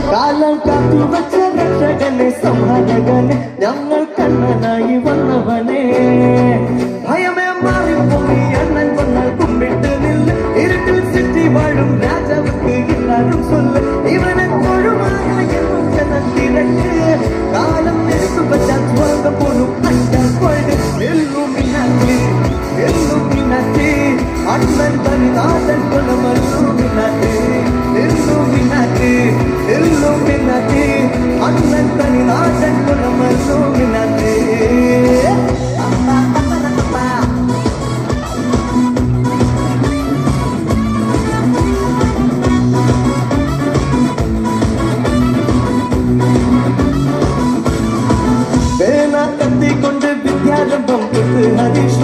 കാലം കാത്തു വച്ച രക്ഷകനെ സംഹാരകനെ ഞങ്ങൾ കണ്ണനായി വന്നവനെ ഭയമേ മാറിപ്പോയി അണ്ണൻ വന്നാൽ കുമ്പിട്ട് നില്ല് ഇരുട്ടിൽ ചുറ്റി വാഴും രാജാവുക്ക് എല്ലാരും சொல்லு ഇവനെ കൊഴുമായ എന്നും ജനം തിരക്ക് കാലം നെരുത്തു വച്ചാൽ സ്വർഗം പോലും അഞ്ചാൽ കൊഴുത് എല്ലുമിനാറ്റി അണ്ണൻ തനി നാടൻ കൊലമല്ലുമിനാറ്റി എല്ലുമിനാറ്റി അണ്ണൻ തനി നാടൻ കൊലമല്ലുമിനാറ്റി വേന കത്തിക്കൊണ്ട് വിദ്യാരംഭം ഹരീഷ്